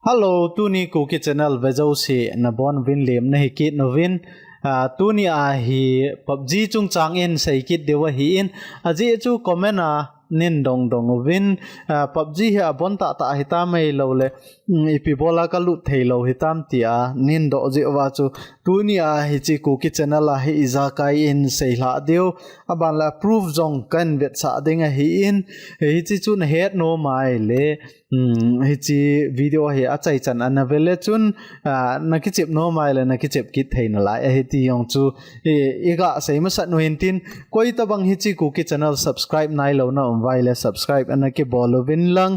Hello, tuni KUKI channel vejo si nabon vin liam na hikit novin TUNIA hi Pubg chung Chang in sa hikit dewa hi in aji chu comment nin dong vin Pubg hi abon ta hita mai lo le ipi bola ka lut thei lo hitam tia nin do ji wa chu TUNIA hi chi KUKI channel hi izakai in sei hla deu aban la proof jong kan vet sa dinga hi in hi chi chu na het no mai le hi chi video hi achai chan anavele chun nakichip no mai le nakichip kit theina la hi ti yong chu iga seima sat no hintin koi ta bang hi chi KUKI channel subscribe nai lo na vai le subscribe anaki bolovin lang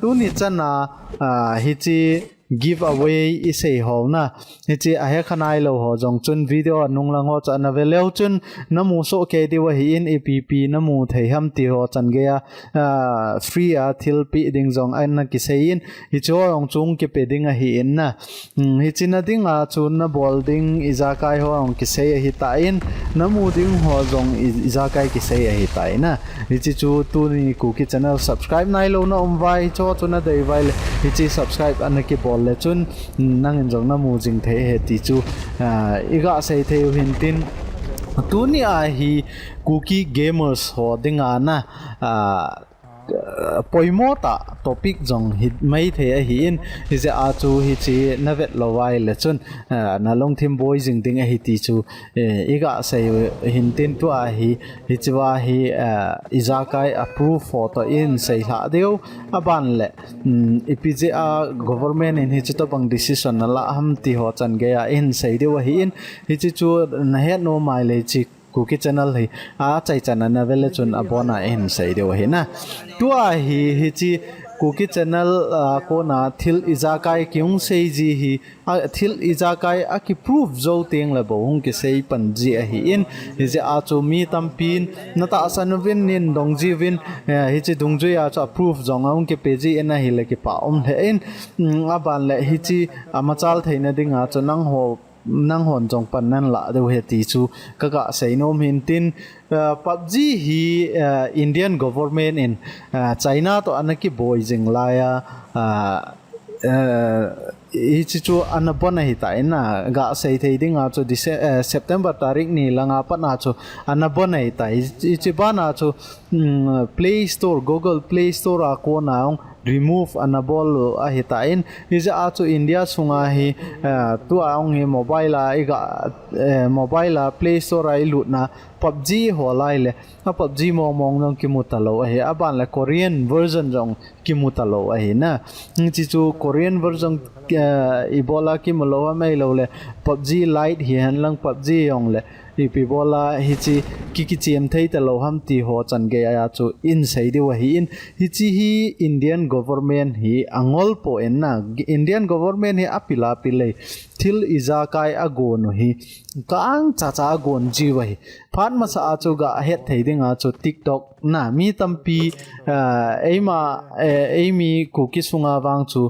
tu ni chana hi chi giveaway isei ho na hi chi a he khanai lo ho jong chun video nung lang ho chan aveleu chun namu so ke di wa hi in app namu thei ham ti ho chan ge free thil pi ding jong an na ki sein hi cho ong chung ke pe ding a hi in na hi china ding a chun na bol ding izakai ho ong ki sei hi ta in namu ding ho jong izakai ki sei hi ta na hi chi chu tu ni KUKI channel subscribe nai lo na vai cho chuna dei vai hi chi subscribe an ki le chun nang in jong na mu jing the he ti chu iga sei the hin tin TUNIA hi KUKI gamers ho dinga na poimota topic jong hit mai the a hi in hi ze a chu hi chi navet lowai le chun na long thim boy jing ding a hi ti chu iga sei hin tin tu a hi chwa hi izakai approve photo in sei ha deu aban le ipj a government in hi chu to bang decision la ham ti ho chan ge a in sei deu hi in hi chu na het no mai le chi KUKI channel hi chai chana na vele chun abona in sei deu hi na tua hi chi KUKI channel ko na thil izakai kyung sei ji hi thil izakai a ki proof zo teng la bo hung ki sei pan ji a hi in hi je a chu mi tampin na ta san vin nin dong ji vin hi chi dung ju ya cha proof zong ang ki pe ji na hi le ki pa the in aban le hi chi amachal theina dinga chu nang hon jong pan nan la de he ti chu kaka seinom hin tin Pubg hi Indian government in China to anaki boy jing la ya hi chu anabona hi ta ina ga sei thei dinga chu September tarik ni langa pana chu anabona hi ta chi bana chu Play Store Google Play Store a ko na remove anabol a hita in is a chu India sunga hi tu aung hi mobile Play Store ai lut na Pubg holai le a Pubg mong nong ki mutalo hi aban la Korean version jong ki mutalo hi na chi chu Korean version ibola ki molowa mai lo le Pubg Lite hi han lang Pubg yong le ipi bola hi chi ki chem thei ta lo ham ti ho chan ge ya chu in sei de wa hi in hi chi hi Indian government hi angol po en na Indian government hi apila pile thil izakai agon hi kaang cha gon ji wa hi phan ma sa chu ga het thei dinga chu TikTok na mi tampi eimi KUKI sunga wang chu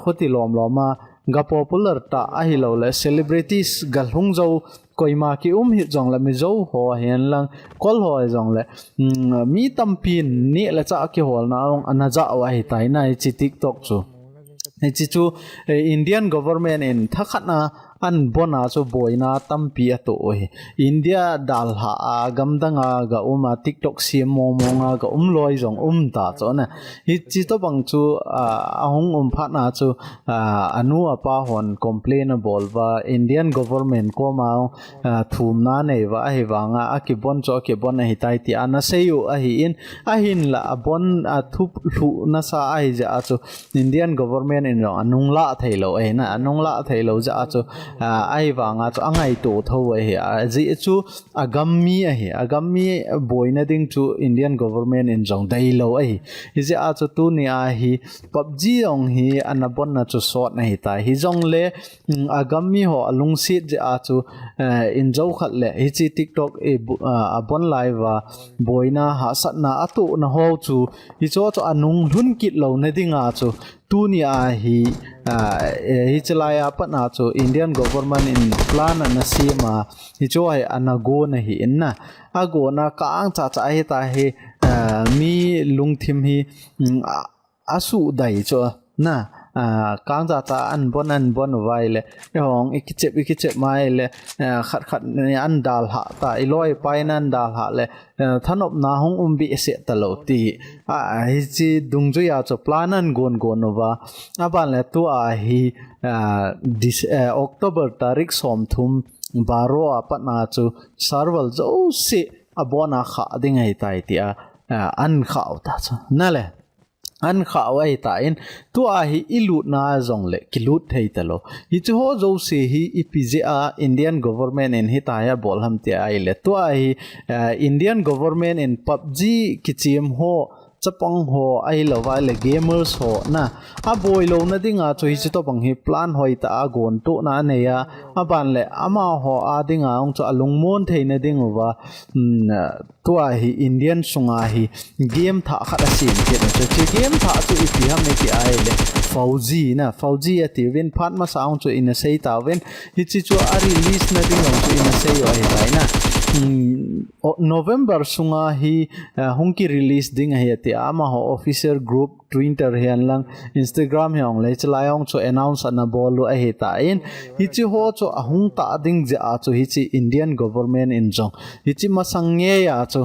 khoti lom loma ga popular ta a hi lo le celebrities galhung zo koima ki hi jong la mi zo ho hian lang kol ho jong le mi tampin ni la cha ki hol na ong anaja wa hi tai na chi TikTok chu chi chu Indian government in thakhatna an bona chu boina tampi ato hi India dal ha gamdanga ga TikTok siam monga ga loi jong ta cho na hi chi to bang chu ahong phatna chu anu apa hon complainable wa Indian government ko ma thum na nei wa hi wanga akibon cho ke bon hi tai ti ana seyu a hi in a hin la bon thup thu na sa ai ja chu Indian government in anung la thailo na anung la thailo ja chu ai wanga chu angai to tho hi ji chu agami boina ding chu Indian government in jong dai lo hi ji a chu TUNIA hi Pubg ong hi anabon na chu sot na hi ta hi jong le agami ho alung sit ji a chu in jo khat le hi chi TikTok abon live boina ha sat na atu na ho chu hi cho anung lun kit lo na dinga chu TUNIA hi chalaya patna chu Indian government in plan na sima hi cho ai anago na hi inna ago na kaang cha hi ta hi mi lungthim hi asu dai cho na กางจะอันบนไว้เลยห้องอีกเจ็บไม่เลยขัดเนี่ยอันดาลหะตาอีลอยไปนั่นดาลหะเลยท่านอบนาห้องบิเสตลอดตีฮิจิดุงจุยาจะพลานันกวนว่าบันเลยตัวฮีOctober ตาริกสมทุมบารัวปัตนาจูสารวัลจะโอ้สิบอนาขาดิ่งให้ตายที่อันข่าวตาจูนั่นแหละอันข่าวไอ้ตาอินตัวฮีอิลุดนาจงเล็กกิลุดให้ตลอดฮิจูโฮจูสิฮีอีพีเจอินเดียน government อินฮิตายาบอลฮัมเตียไอเล็ตัวฮีอินเดียน government อิน PUBG กิจิมโฮจะปังหัวไอ้เหล่าไอ้เลยเกมเมอร์สหัวนะบอยโลนั่นดิ่งช่วยจิตปังฮีพลานหอยตากวนตุนั่นเนี่ยบันเลยมาหัวดิ่งองจะลงมอนเทนดิ่งว่าตัวฮีอินเดียนสุงาฮีเกมท่าขัดสินเกิดจะเกมท่าจะอีพีฮัมไม่กี่ไอ้เลยPubg นะ Pubgที่เว้นพัดมาสาวจะอินเสียตาเว้นฮิจิจูอารีลิสนั่นดิ่งองจะอินเสียไว้ได้นะNovember sunga hi hongki release ding hai ati ama ho officer group Twitter hian lang Instagram hiang le chlayong cho announce ana bolu a heta in hichi ho cho ahung ta ding ja cho hichi Indian government in jong hichi masangye ya cho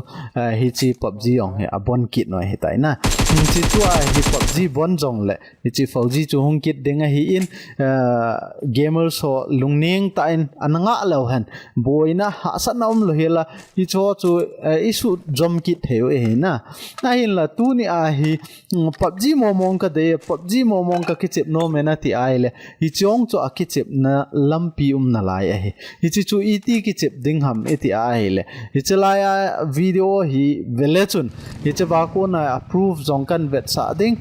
hichi PUBG ong he abon kit no heta na hichi chu a hi PUBG bon jong le hichi Pubg chu hong kit ding hi in gamers ho lungning ta in ananga lo han boina hasan om lo hela hi cho chu isu jom kit theu e na hin la tu ni a hi PUBG momong ka de PUBG momong ka kichep no mena ti ai le hi chong cho akichep na lampi na lai a hi chi chu iti kichep ding ham eti ai le hi chalaya video hi velechun hi chaba ko na approve jong kan vet sa ding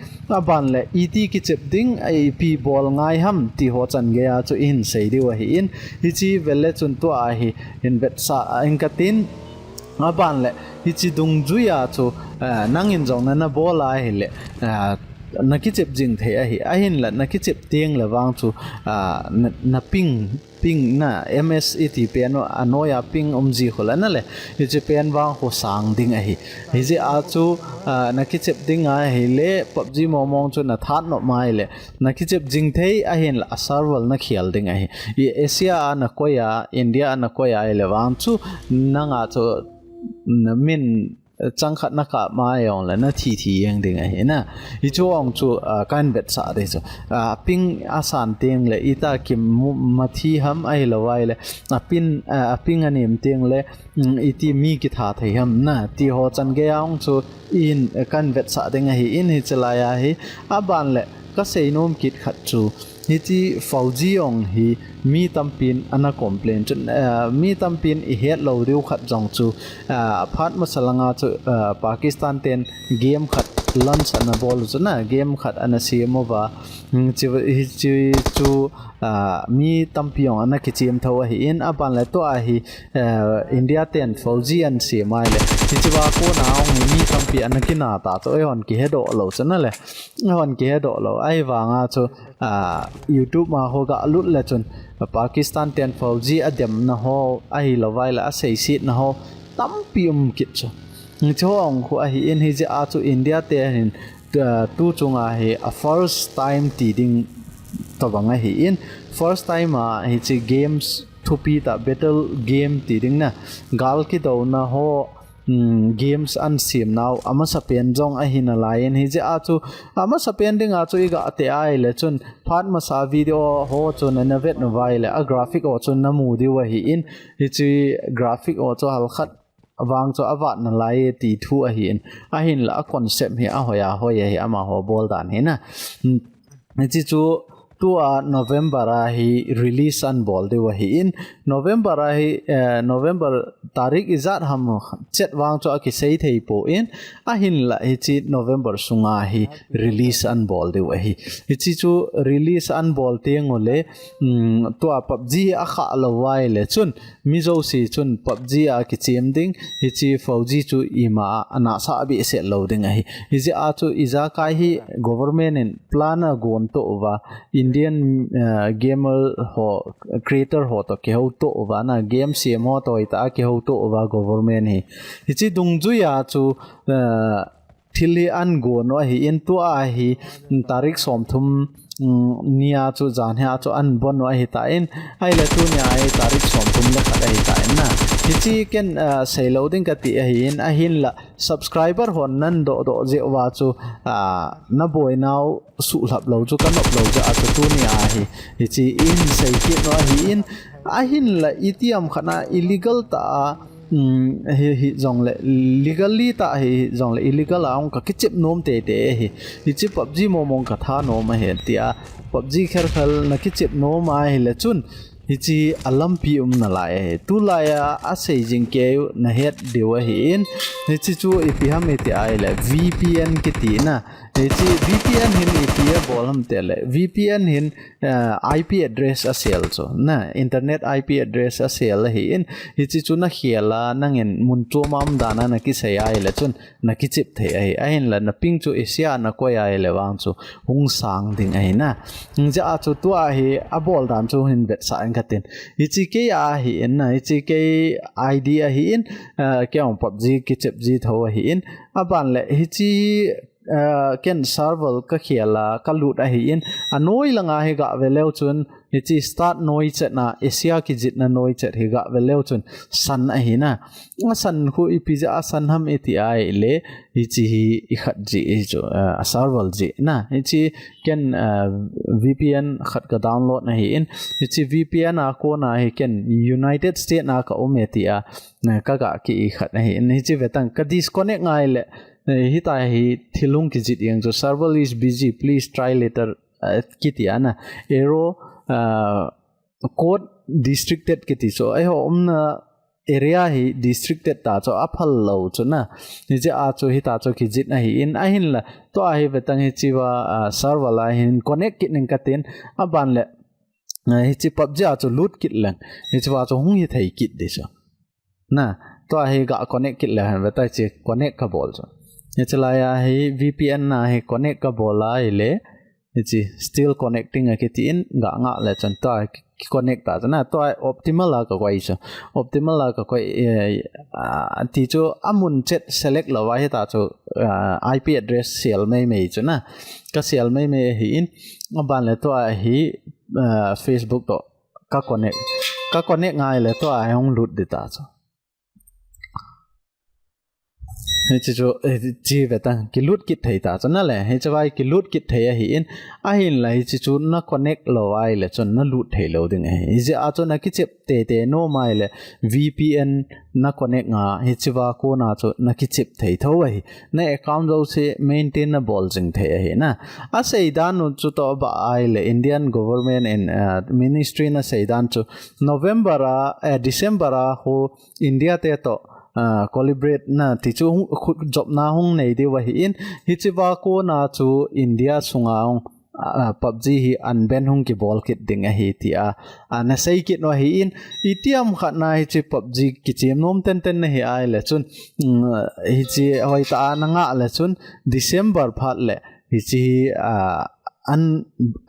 ban le iti kichep ding ai pi bol ngai ham ti ho chan ge a chu in sei di wa hi in hi chi velechun to a hi in vet sa in katin ban le hi chi dung juya chu nangin jong na bola hi le nakichep jing the a hi hin la nakichep tiang la wang chu na ping na ms eti piano anoya ping omji khola na le hi che pen wang ho sang ding a hi je a chu nakichep ding a hi le PUBG momong chu na that no mai le nakichep jing thei a hin la server na khial ding a hi asia na koya india na koya le wang chu nanga chu min Chang khat na ka ma yong la na thi yang ding a na hi chu ong chu kan bet sa de chu ping asan teng le ita kim ma thi ham ai lo wai le ping anem teng le iti mi ki tha thei ham na ti ho chan ge ong chu in kan bet sa ding a hi in hi chalaya hi aban le ka sei nom kit khat chu hi chi Pubg ong hi mi tampin ana complain chu mi tampin I het lo riu khat jong chu phat masalanga chu Pakistan ten game khat lunch ana bol chu na game khat ana siamova chu mi tampiong ana kichim thaw hi in aban la to a hi India ten Pubg an si mai le chiwa ko na ong mi tampi ana kina ta to hon ki hedo lo chana le hon ki hedo lo ai wanga chu YouTube ma ho ga lut le chun Pakistan ten Pubg adem na ho ai lo vai la sei sit na ho tampium kit chu chong khu a hi in hi je a chu India te hin tu chunga hi a first time ti ding to banga hi in first time hi chi games thupi ta battle game ti ding na gal ki do na ho games an sim now ama sapen jong a hin a lion hi je a chu ama sapen ding a chu I ga te ai le chun phat ma sa video ho chun na vet no vai le a graphic o chun na mu di wa hi in hi chi graphic o chu hal khat awang cho awat na lai ti thu a hin la concept hi a hoya hi ama ho bol dan he na chi chu tu November hi release an bol de wa hi in November hi November tarik izat ham chet wang cho ki sei thei po in a hin la hi chi November sunga hi release an bol de wa hi chi chu release an bol te ngole to PUBG a kha lo wai le chun mi zo si chun PUBG a ki chem ding hi chi Pubg chu ima ana sa bi se lo ding a hi ji a chu iza kai hi government in plan a gon to wa Indian gamer ho creator ho to ke ho to wa na game cmo to ita ke ho to wa government hi chi dung ju ya chu thili an go no hi in tu a hi tarik som thum nia chu zan ha chu an bon wa hi ta in ai le tu nia ai tarik som tum le khat ai ta in na hi chi ken sei loading ka ti hin a hin la subscriber hon nan do je wa chu na boy now su lap lo chu kan op lo ja chu tu nia hi chi in sei ki no hi in a hin la itiam khana illegal ta hi zong le legally ta hi zong le illegal aung ka kichip nom te hi chi PUBG momong ka tha no ma he tia PUBG kher khal na kichip no ma hi le chun hi chi alam pi na la tu la ya a sei jing ke na het dewa hi in hi chi chu ipiham eti ai le VPN ki ti na hi chi VPN hin ipia bolam te le VPN hin IP address a sel so na internet IP address a sel hi in hi chi chu na khiala nangin mun chu mam dana na ki sei ai le chun na ki chip the ai ain la na ping chu asia na ko ai le wang chu hung sang ding ai na ja chu tu a hi a bol dan chu hin bet sa katin ichi ke a hi in na ichi ke idea hi in ke on PUBG ki chip ji tho hi in aban le ichi ken server ka khiala ka lut a hi in anoi langa hi ga veleu chun ichi start noi chet na asia ki jit na noi chet hi ga veleu chun san a hi na san khu ipija san ham eti ai le ichi hi khat ji jo server ji na ichi ken VPN khat ka download na hi in ichi VPN a ko na hi ken United States na ka ometi a na ka ga ki khat na hi in ichi vetang ka disconnect ngai le hi ta hi thilung ki jit yang jo server is busy please try later kiti ana arrow code districted kiti so ai ho omna area hi districted ta cho aphal lo chu na ni je a chu hi ta chu ki jit na hi in a hin la to a hi betang hi chiwa server la hin connect kit ning katin aban le hi chi PUBG a chu loot kit lang hi chiwa chu hung hi thei kit de so na to a hi ga connect kit la han beta chi connect ka bol so ni chala ya hi VPN na hi connect ka bola ile hi still connecting a kitin ga nga le chan to connect ta na to optimal la ka kwai so optimal la ka kwai ti chu amun chet select lo wa hi ta chu IP address sel mai chu na ka sel mai hi in ban le to hi Facebook to ka connect ngai le to hong lut de ta chu hi chu chi vetang ki lut kit thei ta chana le hi chawai ki lut kit thei hi in a hin la hi chu na connect lo ai le chon na lut thei lo ding hi je a chon na ki chep te no mai le VPN na connect nga hi chiwa ko na chu na ki chep thei tho hi na account jo se maintainable jing thei hi na a seidan nu chu to ba ai le Indian government and ministry na seidan chu November a December a ho India te to collaborate na ti chu job na hung nei de wa hi in hi chiwa ko na chu India sunga PUBG hi unban hung ki ball kit ding a hi ti a na sei kit no hi in itiam khat na hi chi PUBG ki chem nom ten na hi ai le chun hi chi hoi ta na nga le chun December phat le hi chi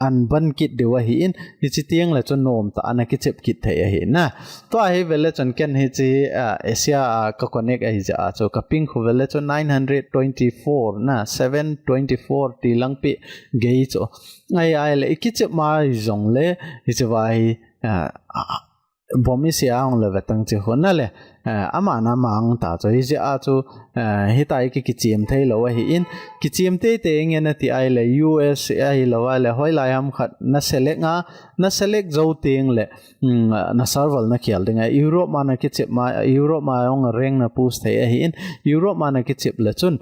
an ban kit de wa hi in hi chi tiang la chon nom ta ana ki chep kit thei hi na to hi vele chon ken hi chi asia ka connect hi ja cho ka ping khu vele chon 924 na 724 ti lang pi gei cho ai le ki chep ma jong le hi chi wa hi bomi siang le vetang chi hona le ama na mang ta cho hi ja chu hi tai ki chim thei lo hi in ki chim te nge na ti ai le US ai lo le hoi lai am khat na select zo ting le na server na khial dinga Europe ma na ki chip ma Europe ma ong reng na post thei hi in Europe ma na ki chip le chun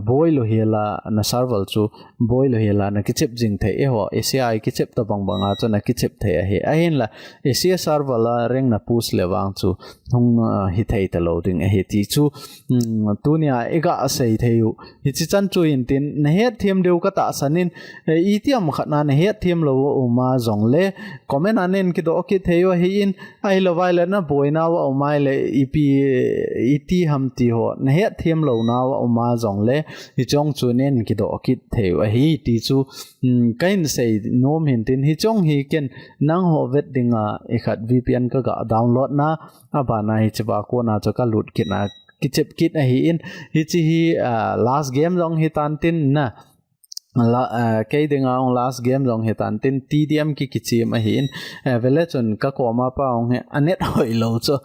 boy lo hela na server chu boy lo hela na ki chip jing thei ho Asia ai ki chip to banga chu na ki chip thei hi a hin la Asia server la reng na post le wang chu hung hi thei ta lo ding hi ti chu tunia ega sei theu hi chi chan chu in tin na he them deu ka ta sanin itiam khana na he them lo uma zong le comment anen ki do ki theu hi in ai lo vai le na boina wa umai le iti ham ti ho na he them lo na wa uma zong le hi chong chu nen ki do ki theu hi ti chu kain sei nom hin tin hi chong hi ken nang ho vet dinga e khat VPN ka ga download na abana hi chba ko na cho ka lut ki na ki chep kit a hi in hi chi hi last game long hi tan tin na cái đừng ông last game dòng hiện tại tin TDM cái chi mà hiện về lẽ chun các cô mà pa ông anh net hỏi lâu cho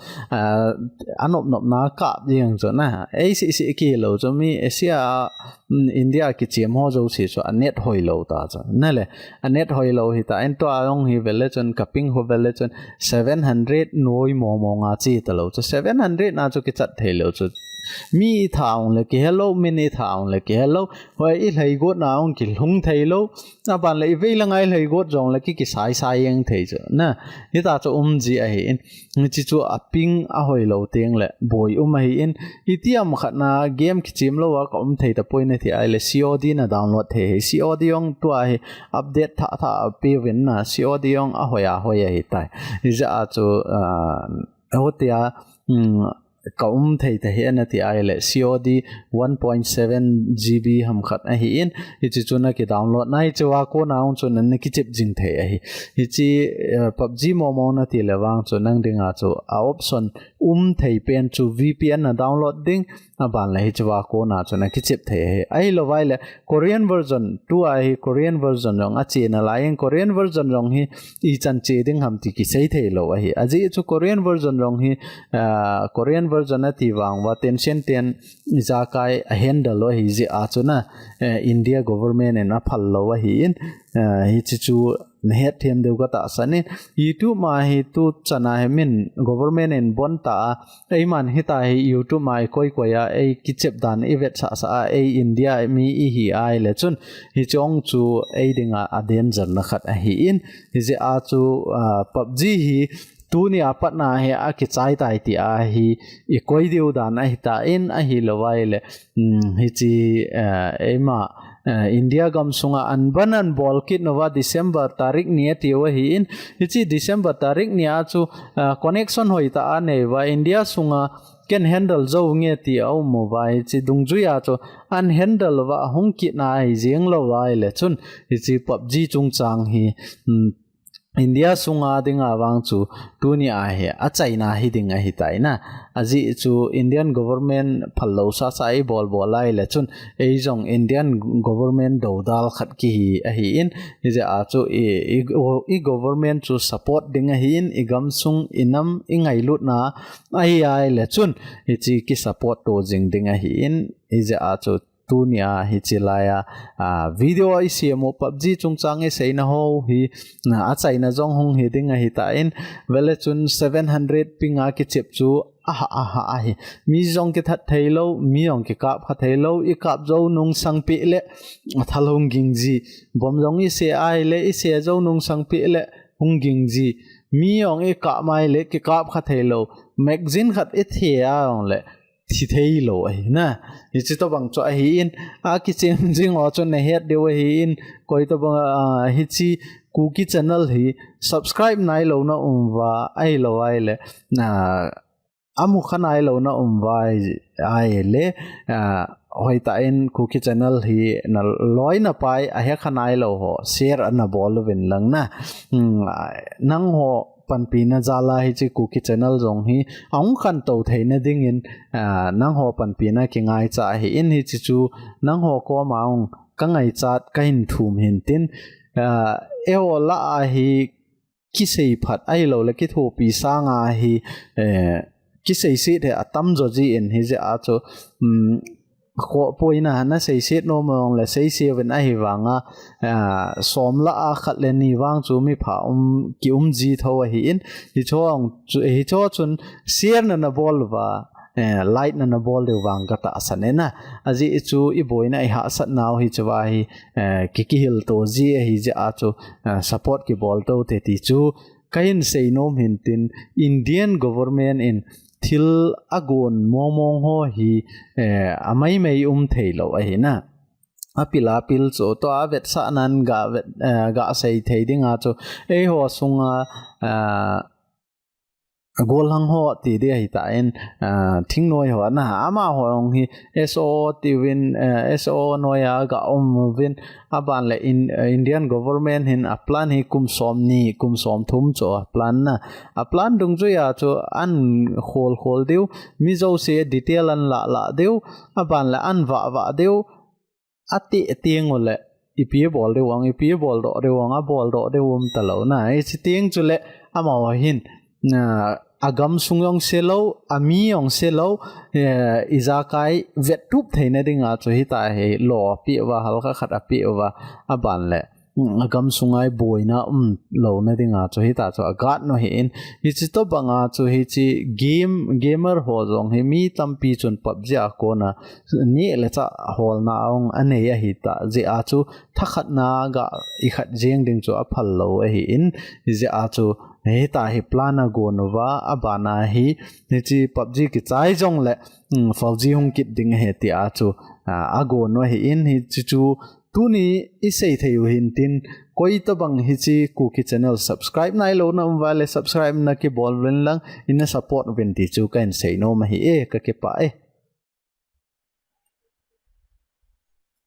anh nộp na cáp gìอย่างcho na ấy sĩ kia lâu cho mi Asia India cái chi mà cho sĩ cho anh net hỏi lâu ta cho nên là anh net hỏi lâu hiện tại anh to ông hi về lẽ chun cupping ho về lẽ chun 700 nuôi mò ngã chi ta lâu cho 700 na cho cái chặt thề lâu cho mi thảo là cái hello mini thảo là cái hello vậy ít hay gốt nào ông cái lung thầy lâu à bạn lại về là ngay hay gốt rồi là cái sai sai anh thầy chứ nè như ta cho gì ấy người chỉ cho ping à hồi lâu tiếng là boy ấy ít tiêm khát na game cái chim lâu à có thầy tập point này thì ai là COD na download thầy COD ông tua hay update thả pi vin na COD ông à hồi ấy tại giờ cho ở tia cậu thấy hiện là thì ai là COD 1.7 GB ham khát ai hiện thì chúng nó cái download này cho vào cô nào cho nên cái chip dính thế ấy thì PUBG mong là thì là vang cho năng đừng cho option thấy pen cho VPN là download đinh bạn lại cho vào cô nào cho nên cái chip thế ấy là vậy là Korean version tu ai Korean version rong à chỉ là lại Korean version rong hi ý chân chế đinh ham thì cái xây thế là vậy à chỉ cho Korean version rong hi Korean version thì vang và tension tiền ra cái handle lo hi gì à cho na India government en aphal lo hi hi chu net thêm đều có ta sani YouTube mà hi tu chana he min government en bon ta ai man hi ta hi YouTube mai koi ya ai kichep dan evet sa ai India mi hi ai le chun hi chong chu ai dinga aden jar na khat hi in hi je a chu PUBG hi TUNIA patna he a ki chai tai ti a hi I koi deu dan a hi ta in a hi lawai le hi chi ema India gam sunga anbanan ball kit nova December tarik nia tiwa hi in hi December tarik nia chu connection hoi ta ane wa India sunga can handle zo nge ti au mobile chi dungjuya cho an handle wa hong kit na hi jeng lo wai le chun hi PUBG chung chang hi India sunga dinga wang chu TUNIA he a China hi dinga hi tai na aji chu Indian government phallo sa sai bol bolai le chun ei jong Indian government dodal khat ki hi a hi in je a chu I government chu support dinga hi in igam sung inam ingai lut na ai le chun hi chi ki support to jing dinga hi in je a chu TUNIA hi chilaya video I see mo PUBG chung chang e sei na ho hi na a chai na jong hong hi dinga hi ta in vele chun 700 pinga ki chip chu hi mi jong ki that thailo mi ong ki kap kha thailo I kap zo nung sang pi le thalong ging ji bom jong I se ai le I se zo nung sang pi le hung ging ji mi ong e ka mai le ki kap kha thailo magazine khat e thia ong le thì thấy lộ ấy na thì chỉ tao bằng cho ấy in cái chém riêng ở chỗ này hết đều ấy in coi tao bằng hết chi KUKI channel thì subscribe này lâu nó và ai lâu ai lệ na amu khăn ai lâu nó và ai lệ hồi tại in KUKI channel thì na lối na pai ai khăn ai lâu họ share na ball vin lang na nang họ panpina zala hi chi KUKI channel zong hi ong khan to theina dingin nang ho panpina ki ngai cha hi in hi chi chu nang ho ko maung ka ngai chat kain thum hin tin eola hi ki sei phat ai lo le ki tho pi sa nga hi ki sei si the atam zo ji in hi je a cho kho poina na sei set no mong la sei se ven ai wanga som la a khat le ni wang chu mi pha ki ji tho hi in hi chong chu hi cho chun sier na bol wa light na bol de wang ka ta sanena aji chu I boina I ha sat naw hi chawa hi ki hil to ji hi ja a chu support ki bol to te ti chu kain sei nom hin tin Indian government in thil agon momong ho hi amai mai thailo a hi na apila pil cho to avet sa nan ga sei thei dinga cho e ho sunga gol hang ho ti de hi ta en thing noi ho na ama ho ong hi so ti win so noya ga win aban le Indian government hin a plan hi kum som thum cho plan na a plan dung ju ya cho an khol deu mi zo se detail an la deu aban le an va deu ati tieng ole ipi ball de wang a ball do de talo na e chiting chule amaw hin agam sungyong selo ami yong selo izakai vetup theina dinga chu hi ta he lo pi wa halka khat api wa aban le agam sungai boina lo na dinga chu hi ta chu agat no hi in hi chi to banga chu hi chi gamer ho jong he mi tampi chun PUBG a ko na ni le cha hol na ong ane ya hi ta je a chu thakhat na ga I khat jeng ding chu a phal lo hi in je a chu he ta hi plana go nova abana hi ni chi PUBG ki chai jong le Fauji hung kit ding he ti a chu a go no hi in hi chu tuni isei theu hin tin koi to bang hi chi KUKI channel subscribe nai lo na wale subscribe na ki bol len lang in support ven ti chu kan sei no ma hi e ka ke pa e